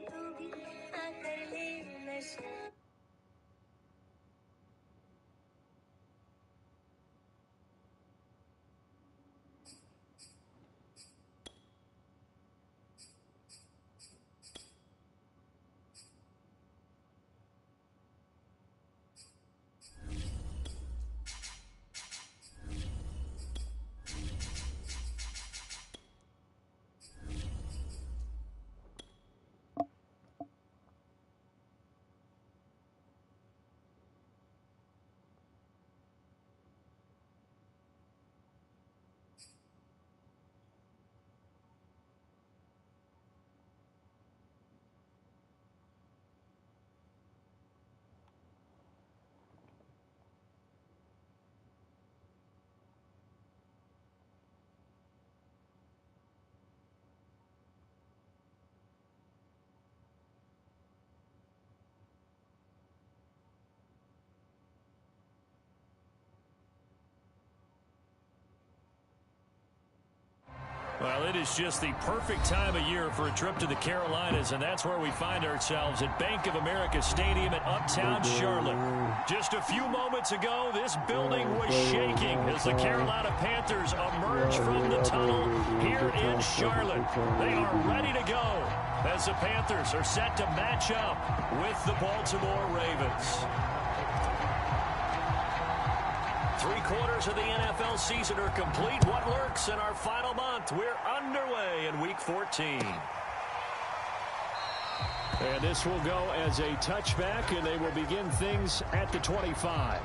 तू भी आकर ले नशा Well, it is just the perfect time of year for a trip to the Carolinas, and that's where we find ourselves at Bank of America Stadium in Uptown Charlotte. Just a few moments ago, this building was shaking as the Carolina Panthers emerge from the tunnel here in Charlotte. They are ready to go as the Panthers are set to match up with the Baltimore Ravens. 3/4 of the NFL season are complete. What lurks in our final month? We're underway in Week 14. And this will go as a touchback, and they will begin things at the 25.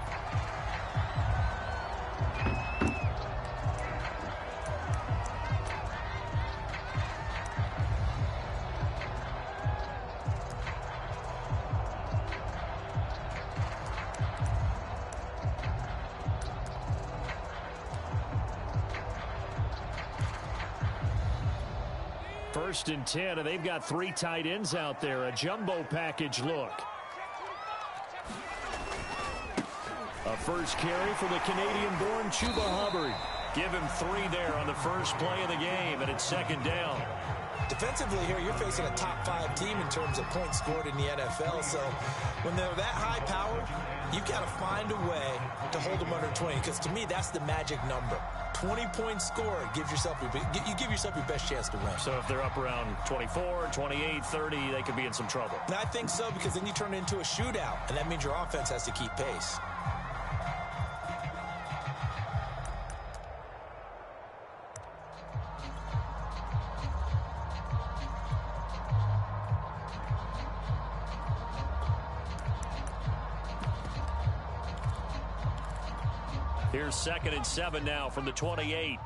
First and 10, and they've got 3 tight ends out there. A jumbo package look. A first carry for the Canadian-born Chuba Hubbard. Give him 3 there on the first play of the game, and it's second down. Defensively here, you're facing a top 5 team in terms of points scored in the NFL. So when they're that high powered, you've got to find a way to hold them under 20. Because to me, that's the magic number. 20 points scored, you give yourself your best chance to win. So if they're up around 24, 28, 30, they could be in some trouble. And I think so, because then you turn it into a shootout, and that means your offense has to keep pace. Here's 2nd and 7 now from the 28.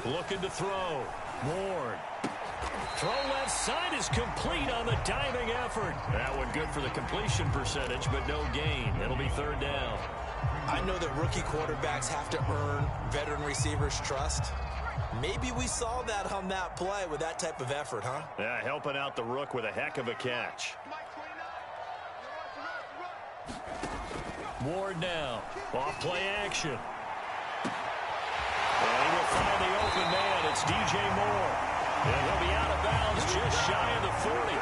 Looking to throw. Ward. Throw left side is complete on the diving effort. That one good for the completion percentage, but no gain. It'll be 3rd down. I know that rookie quarterbacks have to earn veteran receivers' trust. Maybe we saw that on that play with that type of effort, huh? Yeah, helping out the rook with a heck of a catch. Ward now. Off play action. And he will find the open man. It's DJ Moore. And he'll be out of bounds just shy of the 40.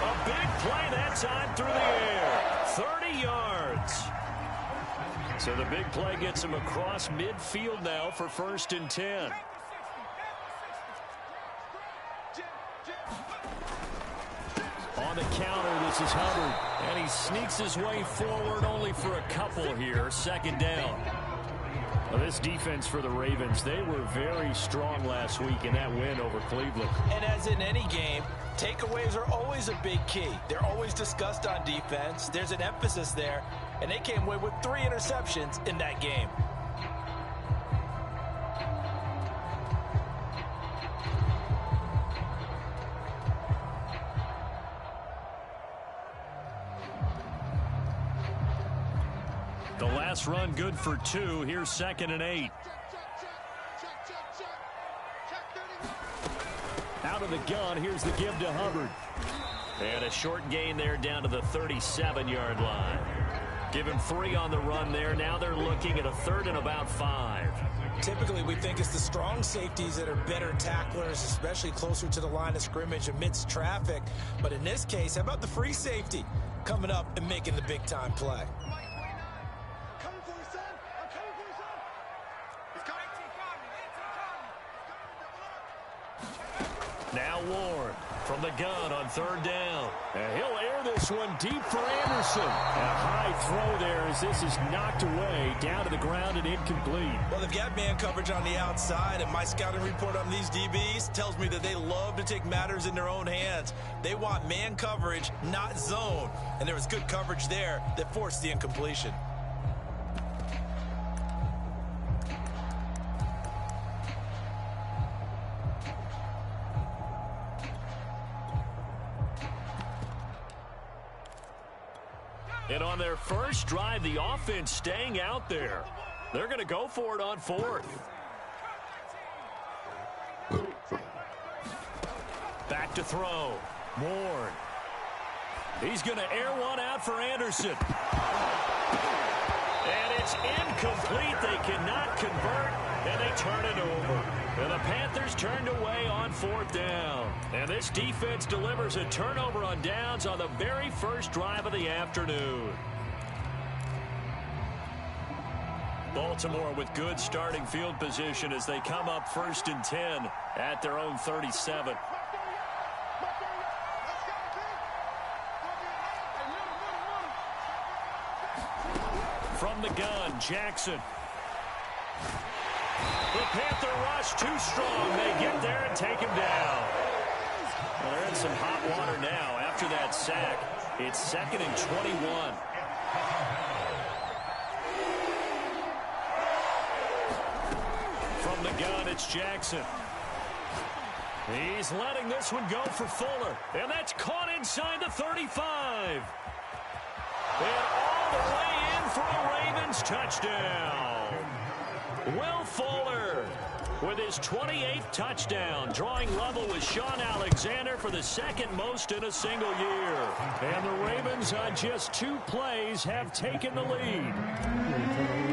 A big play that time through the air. 30 yards. So the big play gets him across midfield now for 1st and 10. On the counter, this is Hubbard. And he sneaks his way forward only for a couple here. 2nd down. Well, this defense for the Ravens, they were very strong last week in that win over Cleveland. And as in any game, takeaways are always a big key. They're always discussed on defense. There's an emphasis there. And they came away with 3 interceptions in that game. The last run good for 2. Here's 2nd and 8. Out of the gun, here's the give to Hubbard. And a short gain there down to the 37-yard line. Give him 3 on the run there. Now they're looking at a 3rd and about 5. Typically, we think it's the strong safeties that are better tacklers, especially closer to the line of scrimmage amidst traffic. But in this case, how about the free safety coming up and making the big-time play? Now Ward from the gun on 3rd down. And he'll air this one deep for Anderson. A high throw there as this is knocked away, down to the ground and incomplete. Well, they've got man coverage on the outside, and my scouting report on these DBs tells me that they love to take matters in their own hands. They want man coverage, not zone. And there was good coverage there that forced the incompletion. And on their first drive, the offense staying out there. They're going to go for it on 4th. Back to throw. Ward. He's going to air one out for Anderson. And it's incomplete. They cannot convert, and they turn it over. And the Panthers turned away on 4th down. And this defense delivers a turnover on downs on the very first drive of the afternoon. Baltimore with good starting field position as they come up 1st and 10 at their own 37. From the gun, Jackson. The Panther rush too strong. They get there and take him down. Well, they're in some hot water now after that sack. It's 2nd and 21. From the gun, it's Jackson. He's letting this one go for Fuller. And that's caught inside the 35. And all the way in for a Ravens touchdown. Will Fuller with his 28th touchdown, drawing level with Sean Alexander for the 2nd most in a single year. And the Ravens on just 2 plays have taken the lead.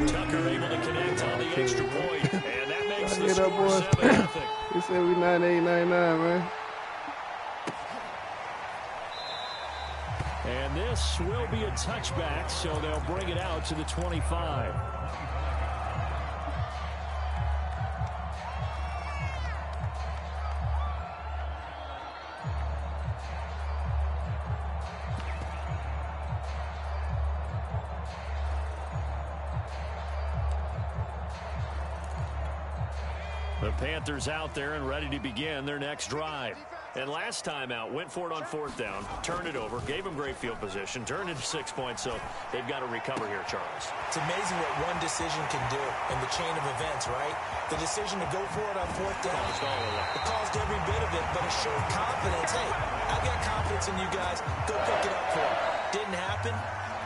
Tucker able to connect on the extra point, and that makes the score 7-0. He said we 98-99, man. And this will be a touchback, so they'll bring it out to the 25. The Panthers out there and ready to begin their next drive. And last time out, went for it on 4th down, turned it over, gave them great field position, turned into 6 points, so they've got to recover here, Charles. It's amazing what one decision can do in the chain of events, right? The decision to go for it on 4th down, it caused every bit of it, but it showed confidence. Hey, I've got confidence in you guys. Go pick it up for it. Didn't happen.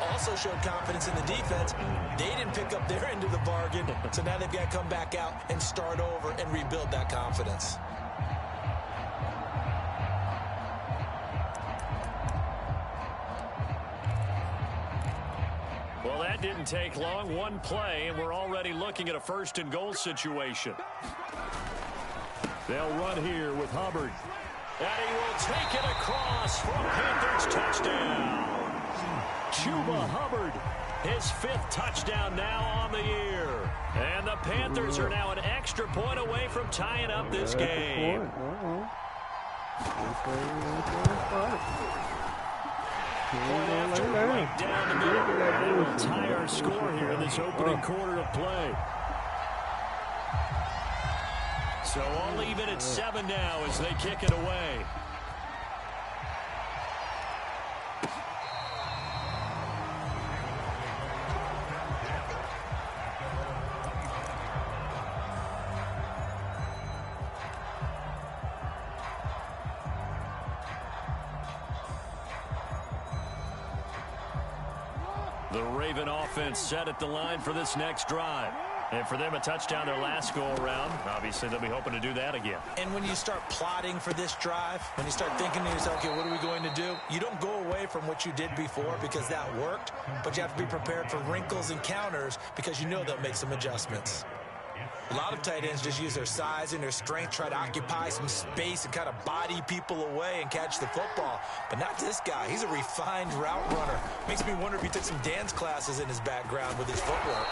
Also showed confidence in the defense. They didn't pick up their end of the bargain, so now they've got to come back out and start over and rebuild that confidence. Well, that didn't take long. One play, and we're already looking at a 1st and goal situation. They'll run here with Hubbard. And he will take it across for a Panthers touchdown. Chuba Hubbard. His 5th touchdown now on the year. And the Panthers are now an extra point away from tying up this game. Point after right down the middle. And we'll tie our score here in this opening quarter of play. So all even at 7 now as they kick it away. The Raven offense set at the line for this next drive. And for them, a touchdown their last go-around. Obviously, they'll be hoping to do that again. And when you start plotting for this drive, when you start thinking to yourself, okay, what are we going to do? You don't go away from what you did before because that worked, but you have to be prepared for wrinkles and counters because you know they'll make some adjustments. A lot of tight ends just use their size and their strength, try to occupy some space and kind of body people away and catch the football. But not this guy. He's a refined route runner. Makes me wonder if he took some dance classes in his background with his footwork.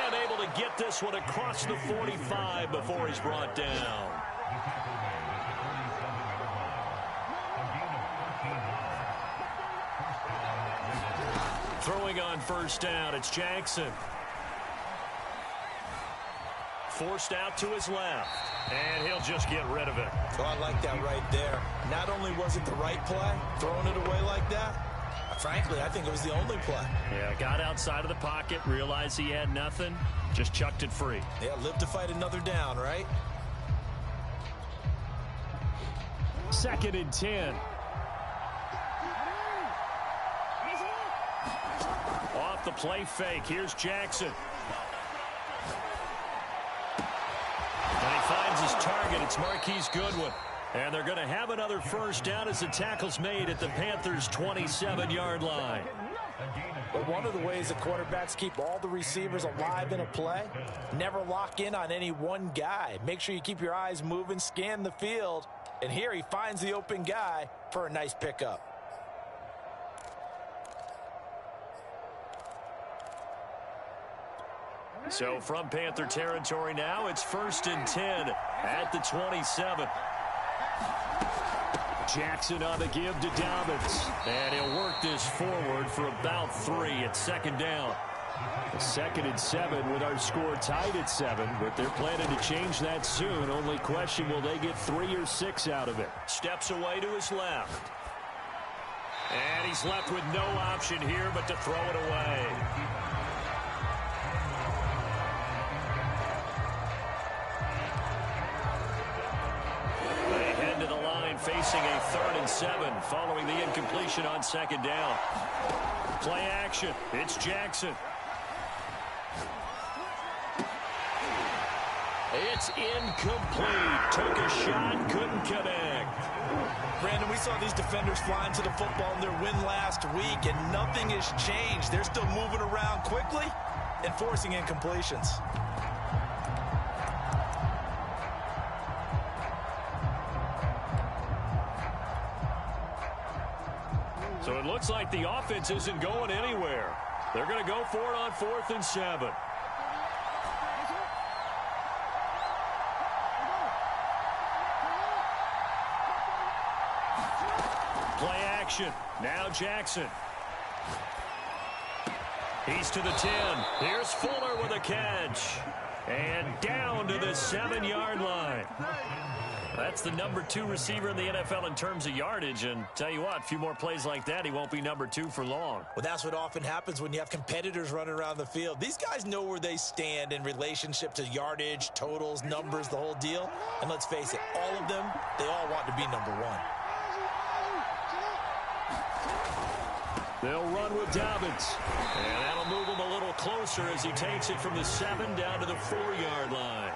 And able to get this one across the 45 before he's brought down. Throwing on first down, it's Jackson. Forced out to his left, and he'll just get rid of it. Oh, I like that right there. Not only was it the right play, throwing it away like that, frankly, I think it was the only play. Yeah, got outside of the pocket, realized he had nothing, just chucked it free. Yeah, live to fight another down, right? 2nd and 10. Off the play fake, here's Jackson. And he finds his target. It's Marquise Goodwin. And they're going to have another first down as the tackle's made at the Panthers' 27-yard line. But one of the ways the quarterbacks keep all the receivers alive in a play, never lock in on any one guy. Make sure you keep your eyes moving, scan the field. And here he finds the open guy for a nice pickup. So from Panther territory now, it's 1st and 10 at the 27. Jackson on the give to Dobbins. And he'll work this forward for about 3 at 2nd down. 2nd and 7 with our score tied at 7, but they're planning to change that soon. Only question, will they get 3 or 6 out of it? Steps away to his left. And he's left with no option here but to throw it away. Facing a 3rd and 7 following the incompletion on 2nd down. Play action. It's Jackson. It's incomplete. Took a shot, couldn't connect. Brandon, we saw these defenders flying to the football in their win last week, and nothing has changed. They're still moving around quickly and forcing incompletions. So it looks like the offense isn't going anywhere. They're going to go for it on 4th and 7. Play action. Now Jackson. He's to the 10. Here's Fuller with a catch. And down to the 7-yard line. That's the number 2 receiver in the NFL in terms of yardage. And tell you what, a few more plays like that, he won't be number 2 for long. Well, that's what often happens when you have competitors running around the field. These guys know where they stand in relationship to yardage, totals, numbers, the whole deal. And let's face it, all of them, they all want to be number 1. They'll run with Dobbins. And that'll move him a little closer as he takes it from the 7 down to the 4-yard line.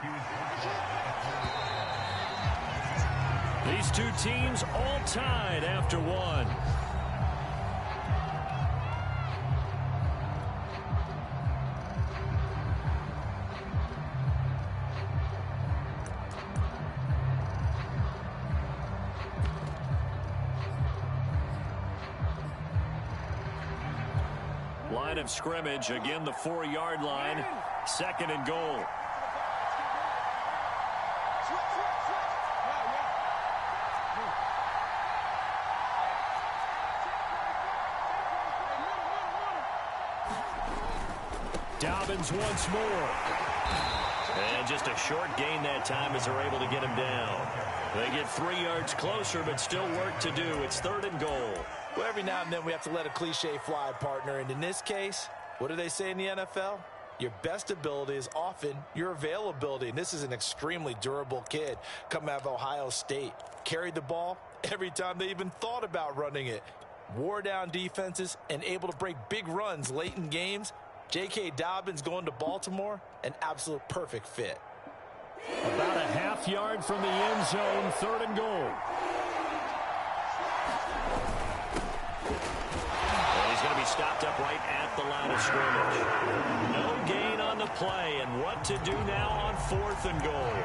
These two teams all tied after 1. Line of scrimmage, again the 4-yard line, 2nd and goal. Dobbins once more. And just a short gain that time as they're able to get him down. They get 3 yards closer, but still work to do. It's 3rd and goal. Well, every now and then we have to let a cliche fly, partner. And in this case, what do they say in the NFL? Your best ability is often your availability. And this is an extremely durable kid coming out of Ohio State. Carried the ball every time they even thought about running it. Wore down defenses and able to break big runs late in games. J.K. Dobbins going to Baltimore, an absolute perfect fit. About a half yard from the end zone, 3rd and goal. And he's going to be stopped up right at the line of scrimmage. No gain on the play, and what to do now on 4th and goal.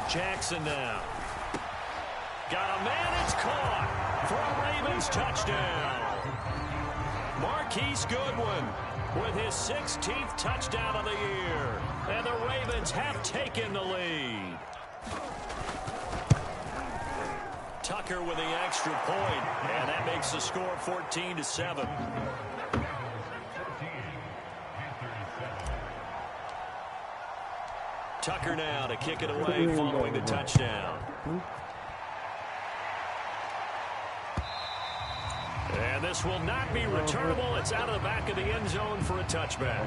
Jackson now. Got a man, it's caught for a Ravens touchdown. Marquise Goodwin with his 16th touchdown of the year. And the Ravens have taken the lead. Tucker with the extra point, and that makes the score 14-7. Tucker now to kick it away following the touchdown. And this will not be returnable. It's out of the back of the end zone for a touchback.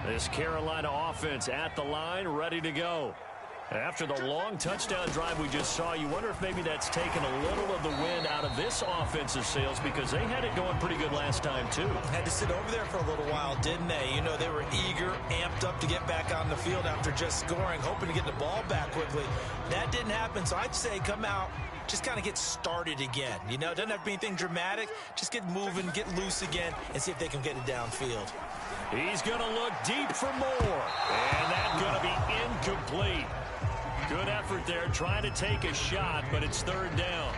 This Carolina offense at the line, ready to go. After the long touchdown drive we just saw, you wonder if maybe that's taken a little of the wind out of this offensive sails, because they had it going pretty good last time, too. Had to sit over there for a little while, didn't they? You know, they were eager, amped up to get back on the field after just scoring, hoping to get the ball back quickly. That didn't happen, so I'd say come out, just kind of get started again. You know, it doesn't have to be anything dramatic. Just get moving, get loose again, and see if they can get it downfield. He's going to look deep for more. And that's going to be incomplete. Good effort there, trying to take a shot, but it's 3rd down.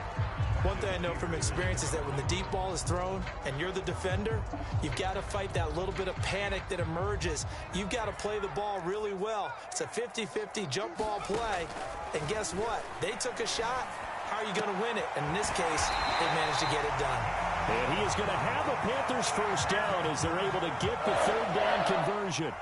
One thing I know from experience is that when the deep ball is thrown and you're the defender, you've got to fight that little bit of panic that emerges. You've got to play the ball really well. It's a 50-50 jump ball play. And guess what? They took a shot. How are you going to win it? And in this case, they managed to get it done. And he is going to have a Panthers 1st down as they're able to get the 3rd down conversion.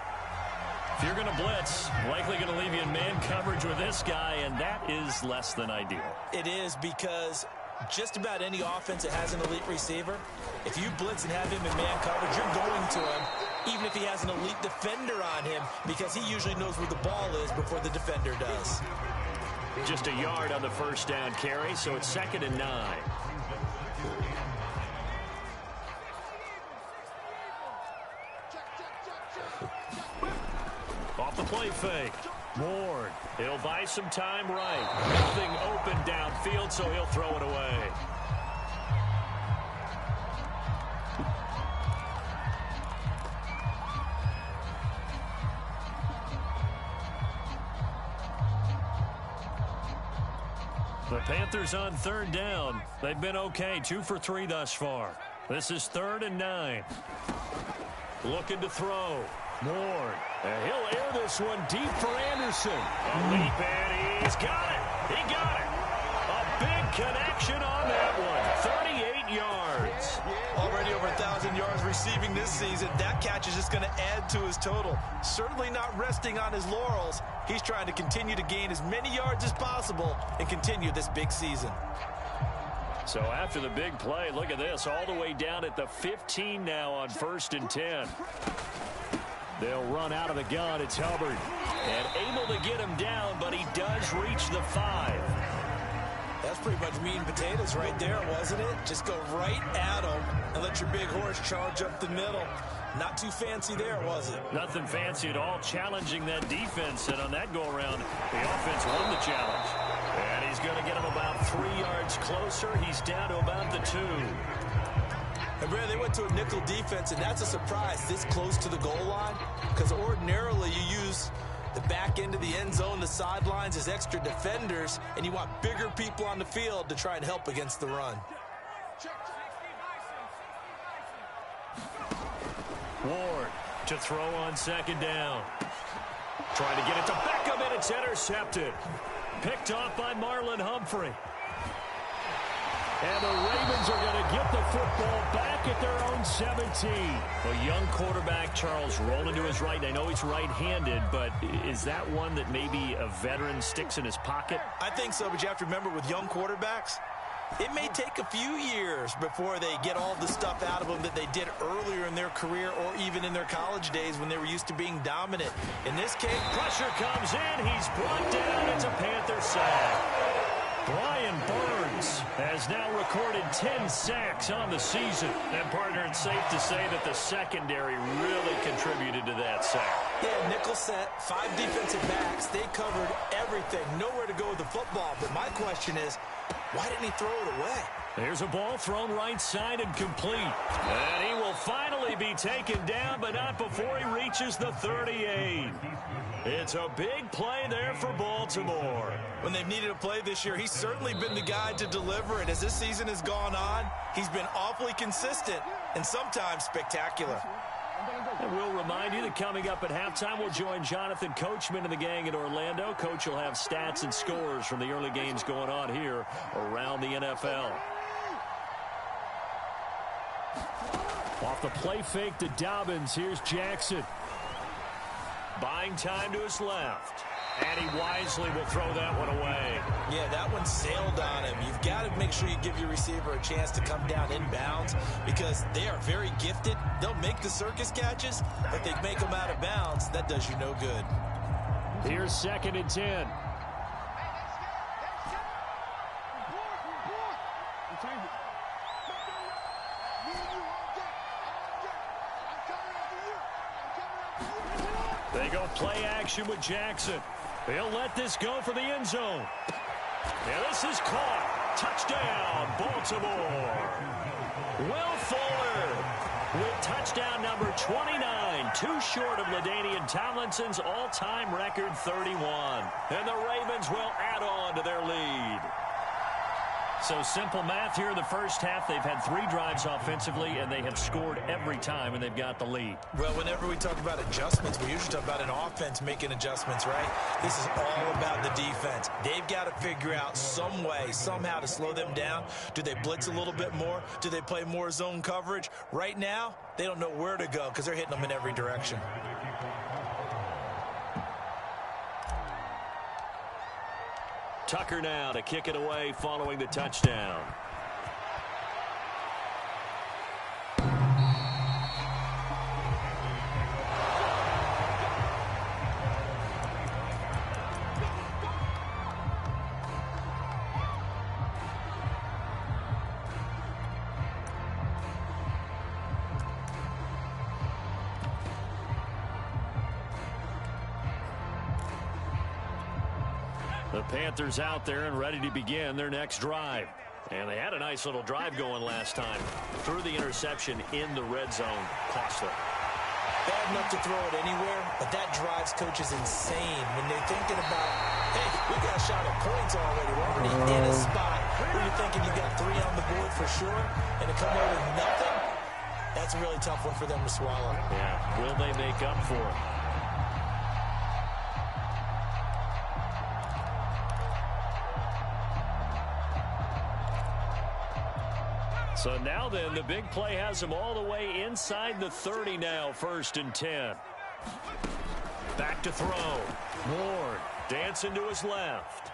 If you're going to blitz, likely going to leave you in man coverage with this guy, and that is less than ideal. It is, because just about any offense that has an elite receiver, if you blitz and have him in man coverage, you're going to him, even if he has an elite defender on him, because he usually knows where the ball is before the defender does. Just a yard on the 1st down carry, so it's 2nd and 9. Off the play fake. Ward. He'll buy some time right. Nothing open downfield, so he'll throw it away. The Panthers on 3rd down. They've been okay, 2 for 3 thus far. This is 3rd and 9. Looking to throw. Ward. And he'll air this one deep for Anderson. A leap, and he's got it. He got it. A big connection on that one. 38 yards. Already over 1,000 yards receiving this season. That catch is just going to add to his total. Certainly not resting on his laurels. He's trying to continue to gain as many yards as possible and continue this big season. So after the big play, look at this. All the way down at the 15 now on 1st and 10. They'll run out of the gun. It's Hubbard. And able to get him down, but he does reach the 5. That's pretty much meat and potatoes right there, wasn't it? Just go right at him and let your big horse charge up the middle. Not too fancy there, was it? Nothing fancy at all, challenging that defense. And on that go-around, the offense won the challenge. And he's going to get him about 3 yards closer. He's down to about the 2. And Brad, they went to a nickel defense, and that's a surprise this close to the goal line, because ordinarily you use the back end of the end zone, the sidelines as extra defenders, and you want bigger people on the field to try and help against the run. Ward to throw on 2nd down. Trying to get it to Beckham, and it's intercepted. Picked off by Marlon Humphrey. And the Ravens are going to get the football back at their own 17. A young quarterback, Charles, rolling to his right. I know he's right-handed, but is that one that maybe a veteran sticks in his pocket? I think so, but you have to remember with young quarterbacks, it may take a few years before they get all the stuff out of them that they did earlier in their career or even in their college days when they were used to being dominant. In this case, pressure comes in. He's brought down. It's a Panther sack. Brian Burns has now recorded 10 sacks on the season. And, partner, it's safe to say that the secondary really contributed to that sack. Yeah, nickel set, 5 defensive backs. They covered everything. Nowhere to go with the football. But my question is, why didn't he throw it away? There's a ball thrown right side and complete. And he will finally be taken down, but not before he reaches the 38. It's a big play there for Baltimore. When they've needed a play this year, he's certainly been the guy to deliver it. As this season has gone on, he's been awfully consistent and sometimes spectacular. And we'll remind you that coming up at halftime, we'll join Jonathan Coachman and the gang in Orlando. Coach will have stats and scores from the early games going on here around the NFL. Off the play fake to Dobbins, here's Jackson. Buying time to his left. And he wisely will throw that one away. Yeah, that one sailed on him. You've got to make sure you give your receiver a chance to come down inbounds because they are very gifted. They'll make the circus catches, but they make them out of bounds. That does you no good. Here's 2nd and 10. They go play action with Jackson. He'll let this go for the end zone. And this is caught. Touchdown, Baltimore. Will Fuller with touchdown number 29. Too short of LaDainian Tomlinson's all-time record 31. And the Ravens will add on to their lead. So simple math here in the first half. They've had 3 drives offensively, and they have scored every time, and they've got the lead. Well, whenever we talk about adjustments, we usually talk about an offense making adjustments, right? This is all about the defense. They've got to figure out some way, somehow to slow them down. Do they blitz a little bit more? Do they play more zone coverage? Right now, they don't know where to go because they're hitting them in every direction. Tucker now to kick it away following the touchdown. The Panthers out there and ready to begin their next drive. And they had a nice little drive going last time. Threw the interception in the red zone. Cost them. Bad enough to throw it anywhere, but that drives coaches insane when they're thinking about, hey, we got a shot at points already. We're already in a spot where you're thinking you got 3 on the board for sure, and to come away with nothing, that's a really tough one for them to swallow. Yeah, will they make up for it? So now then, the big play has them all the way inside the 30 now, 1st and 10. Back to throw. Ward dancing to his left.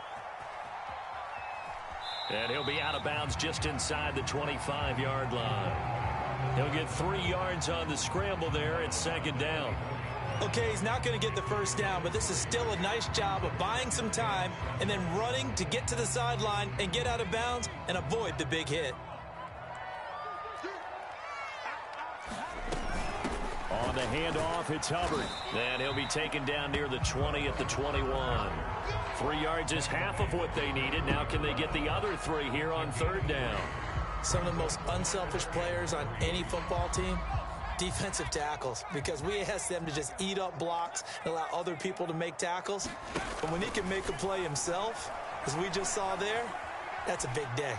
And he'll be out of bounds just inside the 25-yard line. He'll get 3 yards on the scramble there. It's 2nd down. Okay, he's not going to get the first down, but this is still a nice job of buying some time and then running to get to the sideline and get out of bounds and avoid the big hit. On the handoff, it's Hubbard. And he'll be taken down near the 20 at the 21. 3 yards is half of what they needed. Now can they get the other 3 here on 3rd down? Some of the most unselfish players on any football team, defensive tackles, because we ask them to just eat up blocks and allow other people to make tackles. But when he can make a play himself, as we just saw there, that's a big day.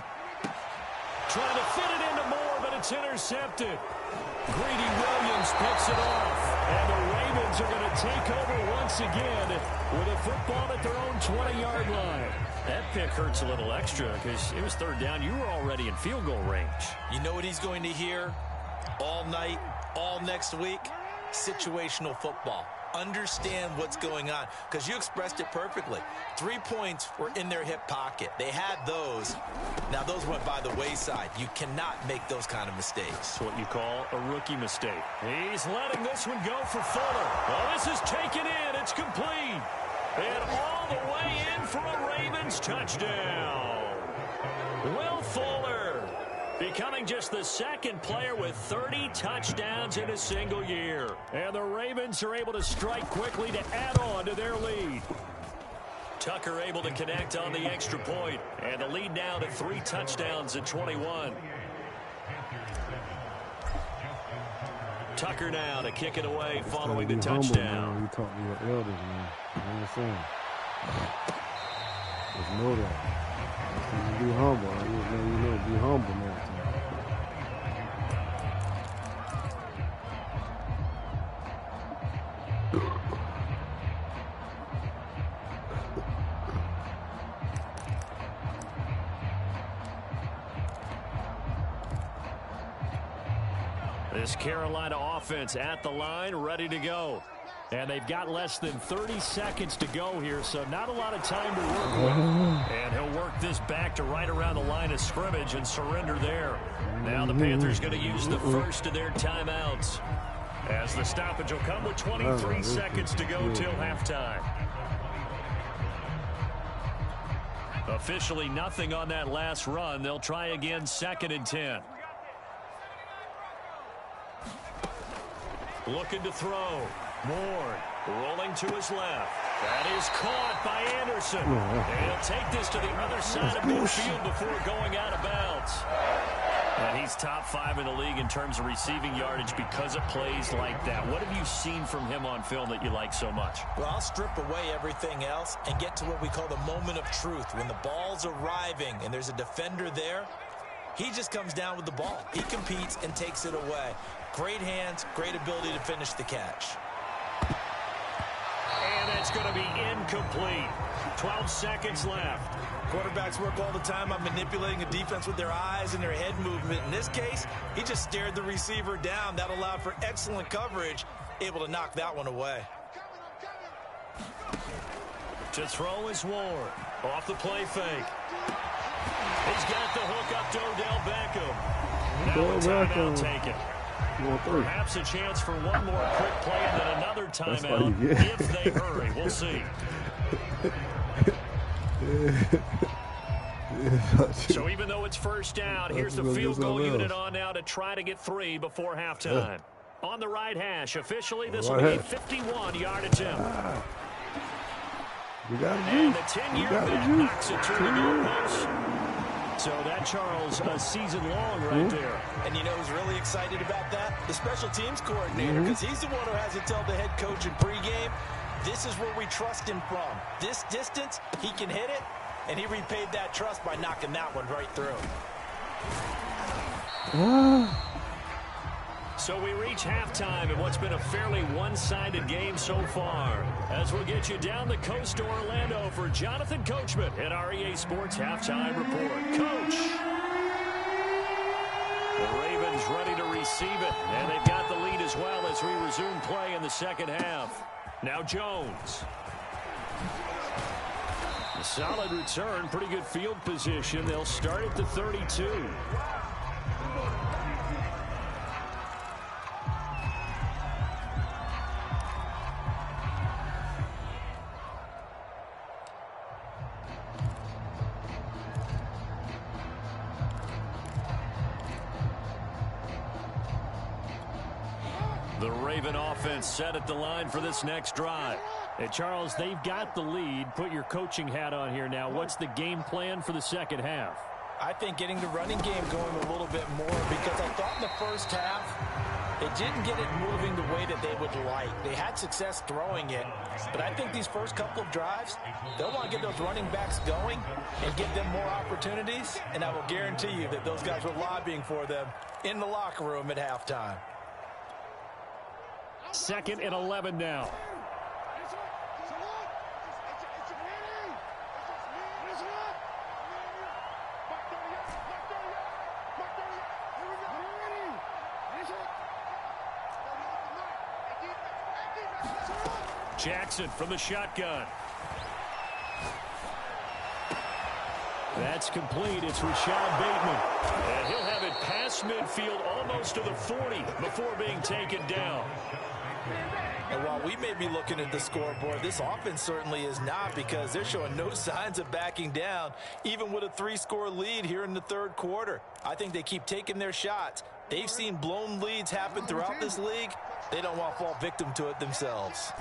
Trying to fit it into Moore, but it's intercepted. Greedy Williams picks it off. And the Ravens are going to take over once again with a football at their own 20-yard line. That pick hurts a little extra because it was third down. You were already in field goal range. You know what he's going to hear all night, all next week? Situational football. Understand what's going on, because you expressed it perfectly. 3 points were in their hip pocket. They had those. Now those went by the wayside. You cannot make those kind of mistakes. It's what you call a rookie mistake. He's letting this one go for Fuller. Well, this is taken in. It's complete. And all the way in for a Ravens touchdown. Will Fuller becoming just the second player with 30 touchdowns in a single year. And the Ravens are able to strike quickly to add on to their lead. Tucker able to connect on the extra point. And the lead now to 3 touchdowns at 21. Tucker now to kick it away following the touchdown. You talk to your elders, man. You know what I'm saying? Just know that. You be humble. You know, be humble now. This Carolina offense at the line, ready to go. And they've got less than 30 seconds to go here, so not a lot of time to work with. And he'll work this back to right around the line of scrimmage and surrender there. Now the Panthers going to use the first of their timeouts, as the stoppage will come with 23 seconds to go till halftime. Officially nothing on that last run. They'll try again, 2nd and 10. Looking to throw. Ward rolling to his left. That is caught by Anderson. And he'll take this to the other side of midfield before going out of bounds. And he's top 5 in the league in terms of receiving yardage because of plays like that. What have you seen from him on film that you like so much? Well, I'll strip away everything else and get to what we call the moment of truth. When the ball's arriving and there's a defender there, he just comes down with the ball. He competes and takes it away. Great hands, great ability to finish the catch. And that's going to be incomplete. 12 seconds left. Quarterbacks work all the time on manipulating a defense with their eyes and their head movement. In this case, he just stared the receiver down. That allowed for excellent coverage, able to knock that one away. To throw is Ward. Off the play fake. He's got the hook up to Odell Beckham. Now a timeout taken. Perhaps a chance for one more quick play and then another timeout if they hurry. We'll see. So even though it's first down, here's the field goal unit on now to try to get 3 before halftime. On the right hash, officially this will be a 51-yard attempt. And the 10-year vet knocks it to the goalpost. So that, Charles, a season long right there. And you know who's really excited about that? The special teams coordinator, because he's the one who has to tell the head coach in pregame, this is where we trust him from. This distance, he can hit it, and he repaid that trust by knocking that one right through. So we reach halftime in what's been a fairly one-sided game so far. As we'll get you down the coast to Orlando for Jonathan Coachman at our EA Sports Halftime Report. Coach! The Ravens ready to receive it, and they've got the lead as well as we resume play in the second half. Now Jones. A solid return, pretty good field position. They'll start at the 32. The Raven offense set at the line for this next drive. Hey, Charles, they've got the lead. Put your coaching hat on here now. What's the game plan for the second half? I think getting the running game going a little bit more, because I thought in the first half they didn't get it moving the way that they would like. They had success throwing it, but I think these first couple of drives, they'll want to get those running backs going and give them more opportunities, and I will guarantee you that those guys were lobbying for them in the locker room at halftime. 2nd and 11 now. Jackson from the shotgun. That's complete. It's Rashad Bateman. And he'll have it past midfield almost to the 40 before being taken down. And while we may be looking at the scoreboard, this offense certainly is not, because they're showing no signs of backing down, even with a 3-score lead here in the third quarter. I think they keep taking their shots. They've seen blown leads happen throughout this league. They don't want to fall victim to it themselves.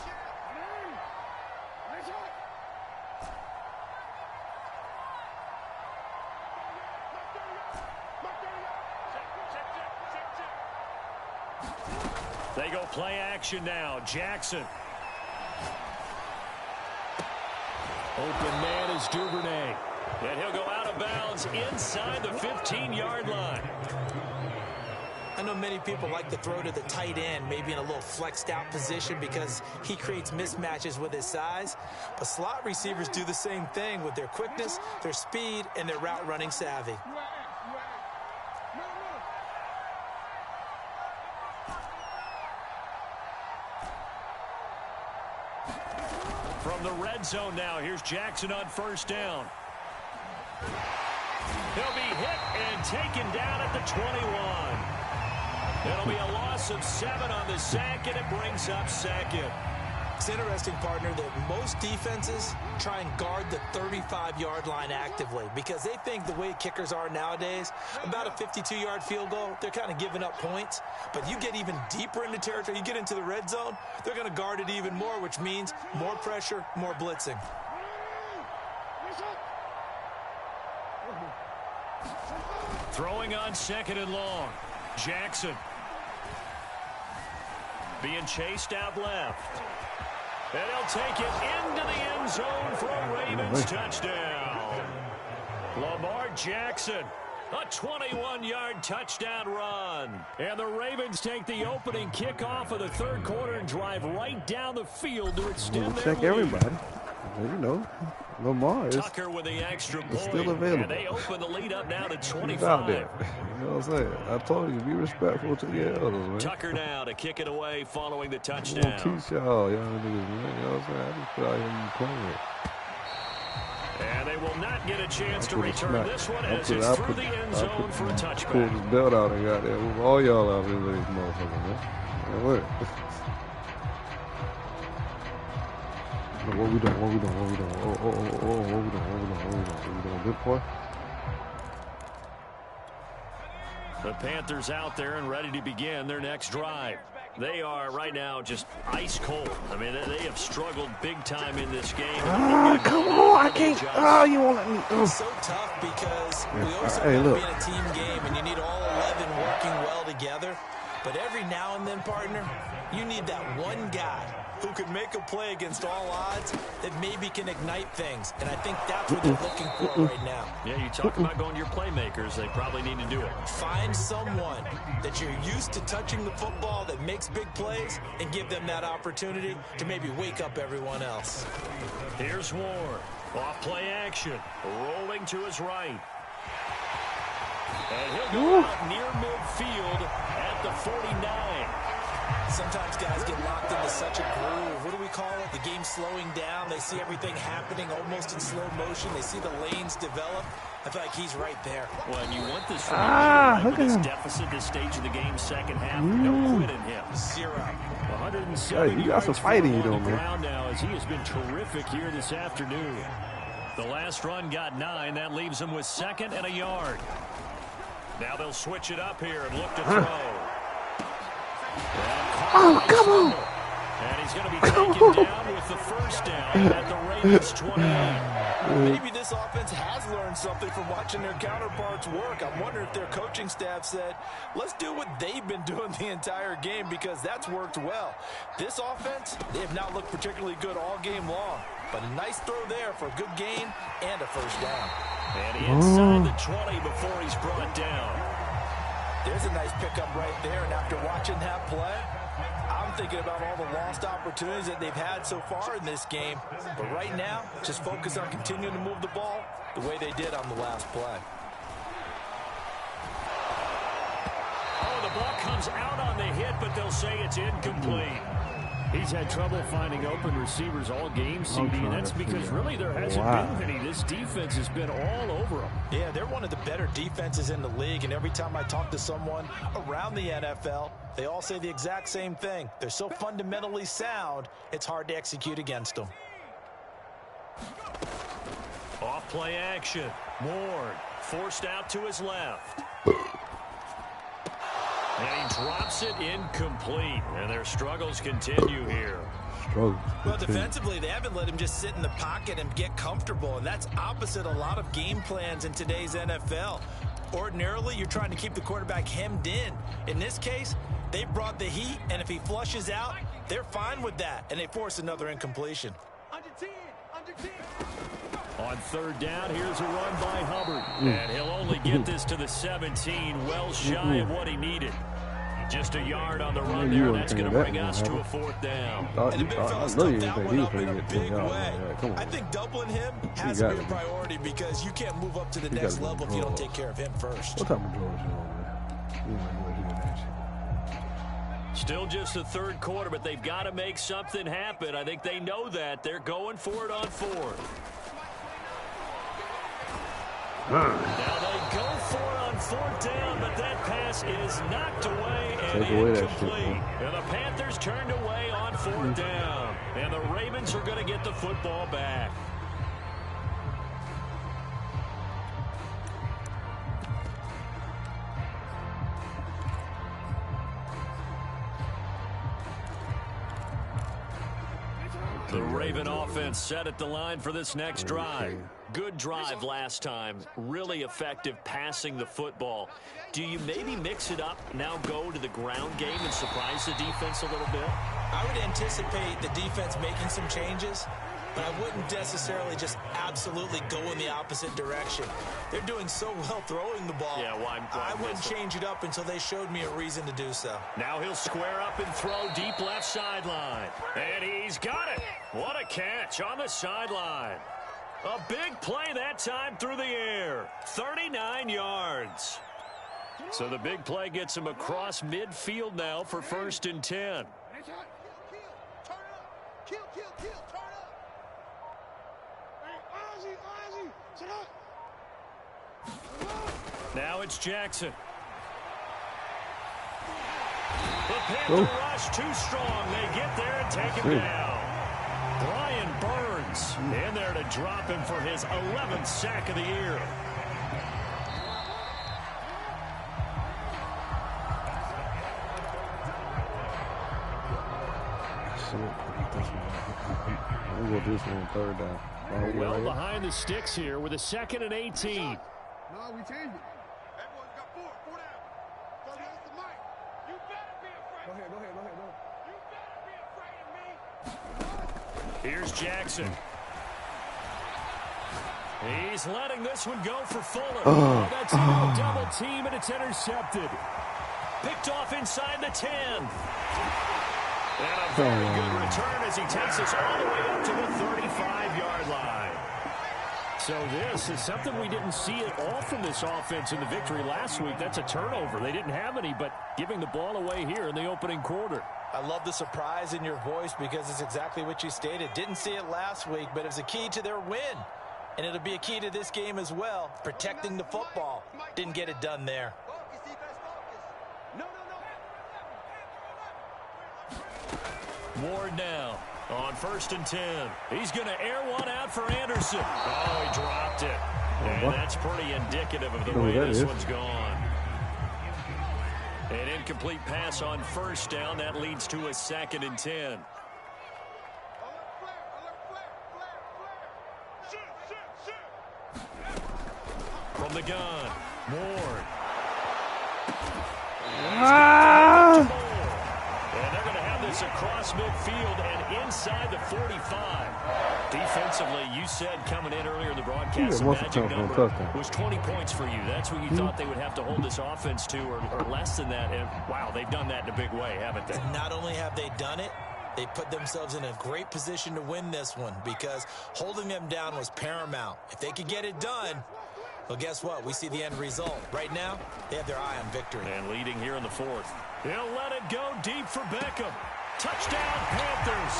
They go play action now. Jackson. Open man is Duvernay. And he'll go out of bounds inside the 15-yard line. I know many people like to throw to the tight end, maybe in a little flexed out position because he creates mismatches with his size. But slot receivers do the same thing with their quickness, their speed, and their route running savvy. From the red zone now, here's Jackson on first down. He'll be hit and taken down at the 21. It'll be a loss of 7 on the sack, and it brings up 2nd. It's interesting, partner, that most defenses try and guard the 35-yard line actively because they think the way kickers are nowadays, about a 52-yard field goal, they're kind of giving up points. But you get even deeper into territory, you get into the red zone, they're going to guard it even more, which means more pressure, more blitzing. Throwing on 2nd and long. Jackson. Being chased out left. And he'll take it into the end zone for a Ravens touchdown. Lamar Jackson, a 21-yard touchdown run. And the Ravens take the opening kickoff of the third quarter and drive right down the field to extend their lead. Check everybody. You know, Lamar is Tucker with the extra point, still available. and they open the lead up now to 25. He's out there. You know what I'm saying? I told you, be respectful to the elders, man. Tucker now to kick it away following the I'm touchdown. gonna teach y'all, young niggas, man. You know what I'm saying? I just put out here and playing. And they will not get a chance to return this one as I it's through the end zone for a pulled touchback. his belt out and got there. Move all y'all out of this motherfucker, man. Now, what? What we doing? What we doing? What we doing? What we doing? Good boy. The Panthers out there and ready to begin their next drive. They are right now just ice cold. I mean, they have struggled big time in this game. Come on, I can't. Oh, you won't let me. It's so tough because we always say it's being a team game and you need all 11 working well together. But every now and then, partner, you need that one guy who can make a play against all odds that maybe can ignite things. And I think that's what they're looking for right now. Yeah, you talk about going to your playmakers. They probably need to do it. Find someone that you're used to touching the football that makes big plays and give them that opportunity to maybe wake up everyone else. Here's Ward. Off play action. Rolling to his right. And he'll go out near midfield at the 49. Sometimes guys get locked into such a groove. What do we call it? The game slowing down. They see everything happening almost in slow motion. They see the lanes develop. I feel like he's right there. Well, and you want this from with this deficit, this stage of the game, second half. No quit in him. 0. 107 you got some fighting you doing, man. Now as he has been terrific here this afternoon. The last run got 9. That leaves him with 2nd and a yard. Now they'll switch it up here and look to throw. Oh, come on. And he's going to be taken down with the first down at the Ravens 28. Maybe this offense has learned something from watching their counterparts work. I'm wondering if their coaching staff said, let's do what they've been doing the entire game because that's worked well. This offense, they have not looked particularly good all game long. But a nice throw there for a good gain and a first down. And inside the 20 before he's brought down. There's a nice pickup right there, and after watching that play, I'm thinking about all the lost opportunities that they've had so far in this game. But right now, just focus on continuing to move the ball the way they did on the last play. Oh, the ball comes out on the hit, but they'll say it's incomplete. He's had trouble finding open receivers all game, CD, and that's because really there hasn't been any. This defense has been all over them. Yeah, they're one of the better defenses in the league, and every time I talk to someone around the NFL, they all say the exact same thing. They're so fundamentally sound, it's hard to execute against them. Off play action. Ward forced out to his left. And he drops it incomplete. And their struggles continue here. Well, defensively, they haven't let him just sit in the pocket and get comfortable. And that's opposite a lot of game plans in today's NFL. Ordinarily, you're trying to keep the quarterback hemmed in. In this case, they brought the heat. And if he flushes out, they're fine with that. And they force another incompletion. Under 10. On third down, here's a run by Hubbard. And he'll only get this to the 17, well shy of what he needed. Just a yard on the run there, and that's going to bring us to a fourth down. And the big fella stuffed that one up in a big way. I think doubling him has to be a priority because you can't move up to the next level if you don't take care of him first. What type of George is man? Still just the third quarter, but they've got to make something happen. I think they know that. They're going for it on fourth. Now they go for it on fourth down, but that pass is knocked away and incomplete. And the Panthers turned away on fourth down. And the Ravens are going to get the football back. The Raven offense set at the line for this next drive. Good drive last time. Really effective passing the football. Do you maybe mix it up, now go to the ground game and surprise the defense a little bit? I would anticipate the defense making some changes, but I wouldn't necessarily just absolutely go in the opposite direction. They're doing so well throwing the ball. Yeah, I wouldn't change it up until they showed me a reason to do so. Now he'll square up and throw deep left sideline. And he's got it. What a catch on the sideline. A big play that time through the air. 39 yards. So the big play gets him across midfield now for 1st and 10. Now it's Jackson. The Panther rush too strong. They get there and take him down. Brian Burns in there to drop him for his 11th sack of the year. We'll do this one third down. Well behind the sticks here with a 2nd and 18. No, we changed it. Everyone's got four down. So that's the mic. You better be afraid. Go ahead. You better be afraid of me. Here's Jackson. He's letting this one go for Fuller. That's into a double team, and it's intercepted. Picked off inside the 10. And a very good return as he takes us all the way up to the 35-yard line. So this is something we didn't see at all from this offense in the victory last week. That's a turnover. They didn't have any, but giving the ball away here in the opening quarter. I love the surprise in your voice because it's exactly what you stated. Didn't see it last week, but it was a key to their win. And it'll be a key to this game as well, protecting the football. Didn't get it done there. Ward now on 1st and 10. He's going to air one out for Anderson. Oh, he dropped it. And that's pretty indicative of the way this one's gone. An incomplete pass on 1st down. That leads to a 2nd and 10. From the gun, Ward. And they're going to have this across midfield and inside the 45. Defensively, you said coming in earlier in the broadcast, the magic number was 20 points for you. That's what you thought they would have to hold this offense to, or less than that. And, wow, they've done that in a big way, haven't they? And not only have they done it, they put themselves in a great position to win this one because holding them down was paramount. If they could get it done, well, guess what? We see the end result. Right now, they have their eye on victory. And leading here in the fourth. He'll let it go deep for Beckham. Touchdown, Panthers.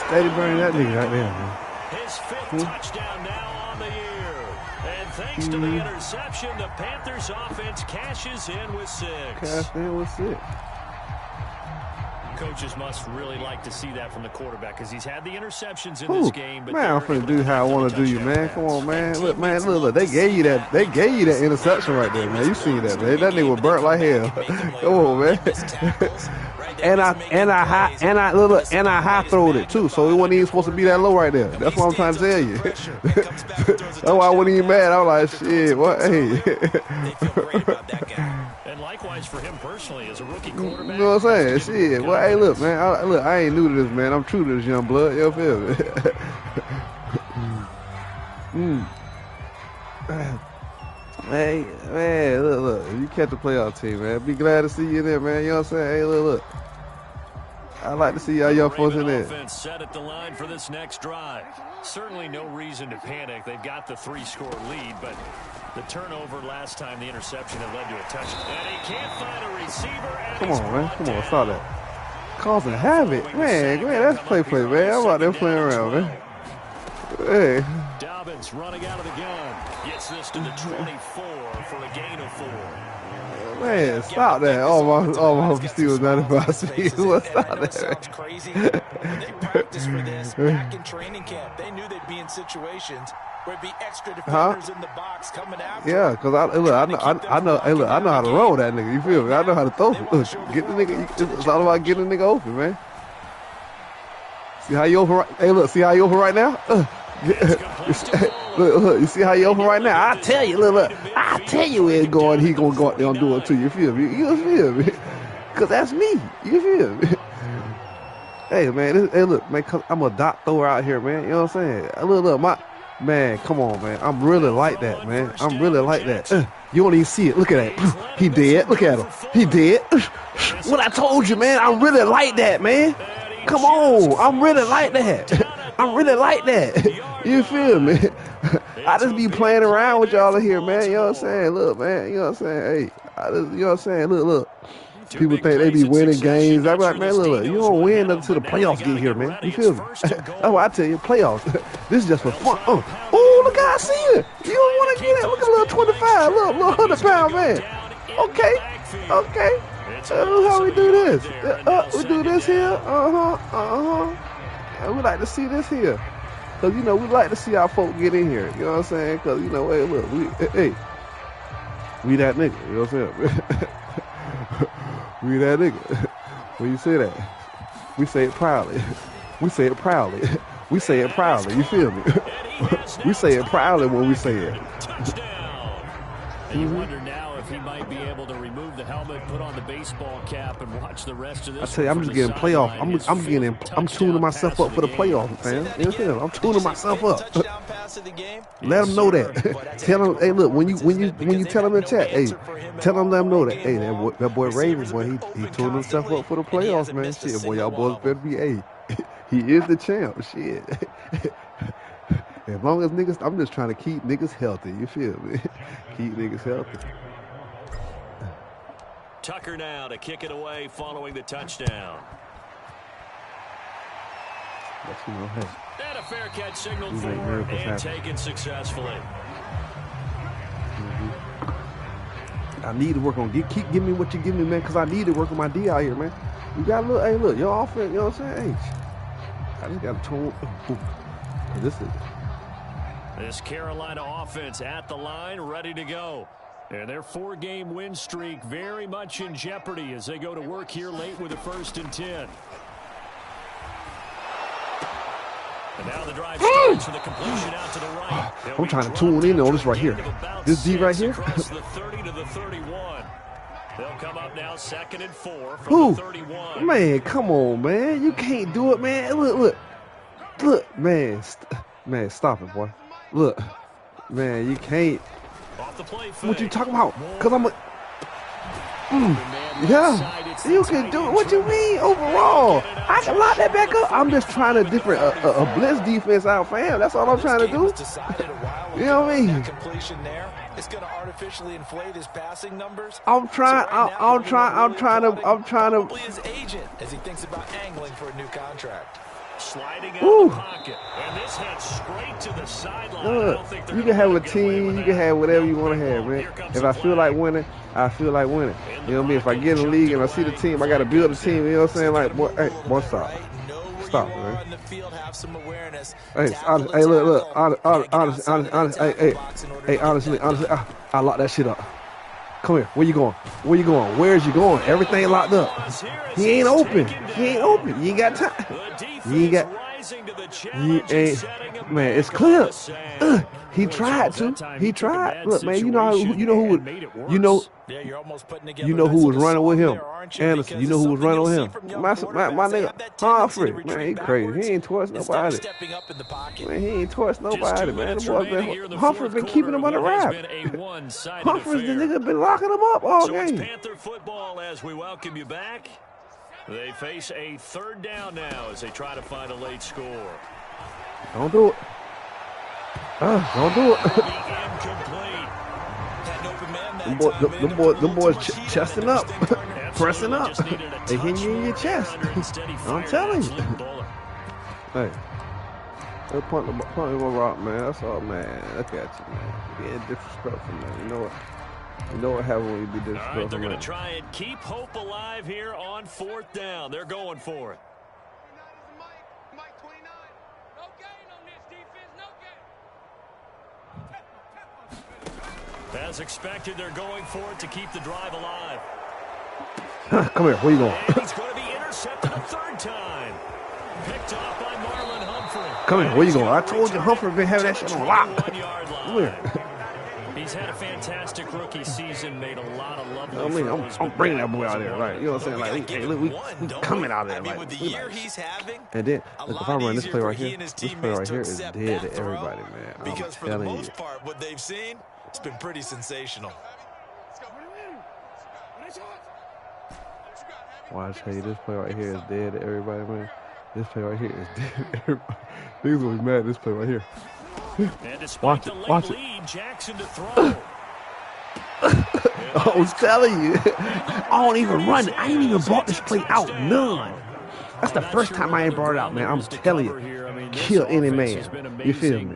Steady burning that nigga right there, man. His fifth touchdown now on the year. And thanks to the interception, the Panthers offense cashes in with 6. Cash in with 6. Coaches must really like to see that from the quarterback because he's had the interceptions in this game. But man, I'm finna do how I want to do you, man. Come on, man. Look, man, look. They gave you that. They gave you that interception right there, man. You seen that, man? That nigga was burnt like hell. Come on, man. and I high throwed it too, so it wasn't even supposed to be that low right there. That's what I'm trying to tell you. That's why I wasn't even mad. I was like, shit, what? Hey. And likewise for him personally, as a rookie quarterback. You know what I'm saying? Shit. Well, hey, look, man. I ain't new to this, man. I'm true to this young blood. You feel me? Hey, man, look. You catch the playoff team, man. Be glad to see you in there, man. You know what I'm saying? Hey, look. I like to see y'all young folks in there. Offense set at the line for this next drive. Certainly no reason to panic. They've got the 3-score lead, but the turnover last time, the interception, had led to a touchdown. And he can't find a receiver. Come on, man. Come on, saw that. Causing havoc. Man, that's play, man. I'm out there playing around, man. Hey. Dobbins running out of the gun. Gets this to the 24 for a gain of 4. Man, stop that. All my receivers 95 speed. Stop that. Sounds crazy. When they practiced for this back in training camp, they knew they'd be in situations where it'd be extra defenders in the box coming after. Yeah, because I know how to roll that nigga. You feel me? I know how to throw. Get the nigga. It's all about getting the nigga open, man. See how you open? Hey, look. See how you open right now? Look, you see how you open right now? I tell you, look. I tell you where it's going. He gonna go out there and do it to you. You feel me? You feel me? Cause that's me. You feel me? Hey man, hey look, man. I'm a dot thrower out here, man. You know what I'm saying? Look, man. Come on, man. I'm really like that, man. I'm really like that. You don't even see it. Look at that. He dead. Look at him. He dead. What I told you, man. I'm really like that, man. Come on. I'm really like that. I'm really like that. You feel me? I just be playing around with y'all in here, man. You know what I'm saying? Look, man. You know what I'm saying? Hey, you know what I'm saying? Look. People think they be winning games. I be like, man, look, you don't win until the playoffs get here, man. You feel me? That's why I tell you, playoffs. This is just for fun. Oh, look how I see it. You don't want to get it. Look at a little 25, little 100-pound man. Okay. How we do this? We do this here. And we like to see this here. Because, you know, we like to see our folk get in here. You know what I'm saying? Because, you know, hey, look, we that nigga. You know what I'm saying? We that nigga. When you say that, we say it proudly. We say it proudly. We say it proudly. You feel me? We say it proudly when we say it. And you wonder now if he might be able to remove the helmet, put on the baseball cap, and watch the rest of this. I tell you, I'm just getting playoff. I'm tuning myself up for the playoffs, man. You know, I'm tuning myself up. Let them know that. Tell them, hey, look, when you tell them in the chat, hey, tell them let them know that. Hey, that boy Raven, boy, he tuned himself up for the playoffs, man. Shit, boy, y'all boys better be. Hey, he is the champ. Shit. As long as niggas, I'm just trying to keep niggas healthy. You feel me? Keep niggas healthy. Tucker now to kick it away following the touchdown. And a fair catch signaled for and taken successfully. I need to work on, keep giving me what you give me, man, because I need to work on my D out here, man. You got to look, hey, look, your offense, you know what I'm saying? Hey, I just got to tone. This Carolina offense at the line, ready to go. And their 4-game win streak very much in jeopardy as they go to work here late with a 1st and 10. And now the drive starts with a completion out to the right. I'm trying to tune in on this right here. This D right here. Across the 30 to the 31. They'll come up now 2nd and 4 from the 31. Man, come on, man. You can't do it, man. Look, man. Man, stop it, boy. Look, man, you can't. Off the play fake. What you talking about? Because I'm a... Yeah, you can do it. What you mean overall? I can lock that back up. I'm just trying to different a blitz defense out, fam. That's all I'm trying to do. You know what I mean? It's going to artificially inflate his passing numbers. I'm trying to. His agent as he thinks about angling for a new contract. Sliding out of the pocket, and this heads straight to the sideline. You can have a team, you can have whatever you want to have, man. If I feel like winning, I feel like winning. You know what I mean? If I get in the league and I see the team, I got to build a team. You know what I'm saying? Like, boy, hey, boy, stop, man. Hey, look, honestly, I locked that shit up. Come here. Where you going? Where's you going? Everything locked up. He ain't open. You ain't got time. Man, it's clear. He tried to. Look, man, you know who was running with him? Anderson. You know who was running with him? My nigga Humphrey. Man, he crazy. He ain't torched nobody. Man. Humphrey been keeping him under wrap. Humphrey's the nigga been locking him up all game. Panther football as we welcome you back. They face a 3rd down now as they try to find a late score. Don't do it. Don't do it. Them boys chesting up, pressing up. They hitting you in your chest. I'm telling you. Hey, they're punting my rock, man. That's all, man. Look at you, man. Being disrespectful, man. You know what? You know what happens when you be disrespectful. All right, they're going to try and keep hope alive here on 4th down. They're going for it. As expected, they're going for it to keep the drive alive. Come here. Where you going? And he's going to be intercepted a 3rd time. Picked off by Marlon Humphrey. Come here. Where you going? I told you Humphrey been having that shit on lock. Come here. He's had a fantastic rookie season, made a lot of lovely I'm bringing that boy out there, right? You know what I'm saying? Like, hey, look, we coming out there, like, with the year he's having, and then, look, if I run this play right here, is dead to everybody, man. Because for the most part, what they've seen, it's been pretty sensational. Well, I tell you, this play right here is dead to everybody, man. This play right here is dead to everybody. Niggas gonna be mad at this play right here. Watch it. Jackson to throw. I'm telling you, I don't even run it. I ain't even brought this play out. None. That's the first time I ain't brought it out, man. I'm telling you, kill any man. You feel me?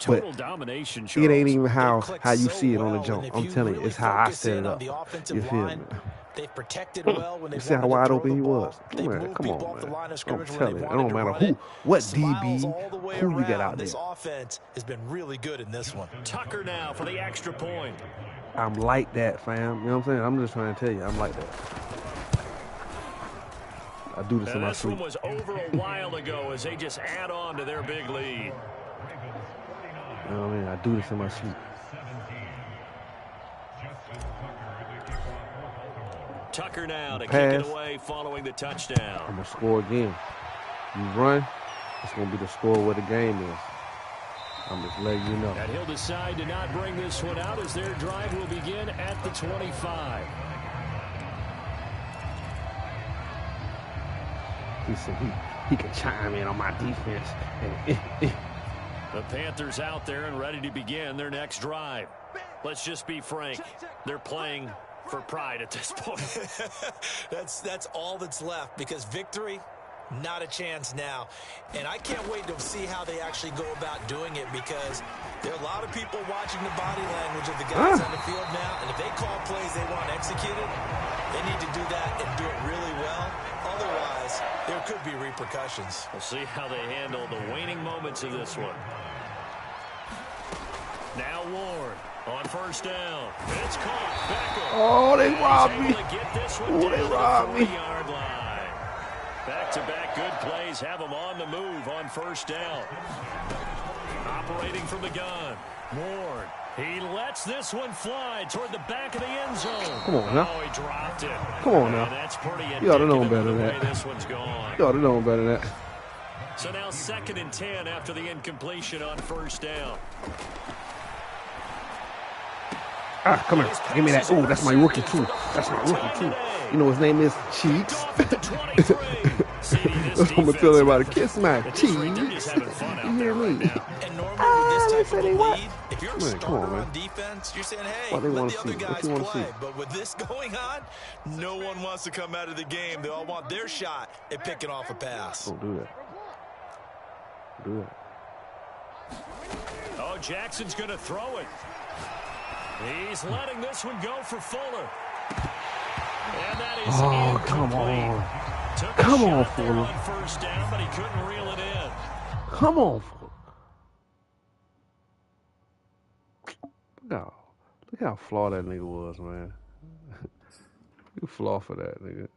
But it ain't even how you see it on the jump. I'm telling you, it's how I set it up. You feel me? They've protected well when they see how wide open he was. Come on, man. I'm telling you, it don't matter what DB, who you got out there. This offense has been really good in this one. Tucker now for the extra point. I'm like that, fam. You know what I'm saying? I'm just trying to tell you, I'm like that. I do this in my sleep. This one was over a while ago as they just add on to their big lead. You know what I mean? I do this in my sleep. Tucker now to kick it away following the touchdown. I'm going to score again. You run, it's going to be the score where the game is. I'm just letting you know. And he'll decide to not bring this one out as their drive will begin at the 25. He said he can chime in on my defense. The Panthers out there and ready to begin their next drive. Let's just be frank. They're playing for pride at this point. That's all that's left, because victory, not a chance now. And I can't wait to see how they actually go about doing it, because there are a lot of people watching the body language of the guys on the field now, and if they call plays they want executed, they need to do that and do it really well. Otherwise, there could be repercussions. We'll see how they handle the waning moments of this one. Now Ward on first down. It's caught. Beckham. Oh, they robbed me. Oh, they robbed me. Back-to-back good plays have them on the move on first down. Operating from the gun. Ward He lets this one fly toward the back of the end zone. Come on now. Oh, he dropped it. Come on now. And that's pretty You ought to know indicative better of the than way that. this one's gone. You ought to know better than that. So now 2nd and 10 after the incompletion on 1st down. Ah, come here. Give me that. Oh, that's my rookie, too. That's my rookie, too. You know his name is Cheeks. That's what I'm going to tell everybody. Kiss my cheeks. You hear me? And normally with this type of a what? lead, if you're a Man, come on, starter man. on defense, you're saying, hey, What they let wanna the other see? What guys you wanna play. see? But with this going on, no one wants to come out of the game. They all want their shot at picking off a pass. Don't do that. Do that. Oh, Jackson's going to throw it. He's letting this one go for Fuller. And that is come incomplete. on. Took a Come on, shot there Fuller. on 1st down, but he couldn't reel it in. Come on. Look how flawed that nigga was, man. You flaw for that, nigga.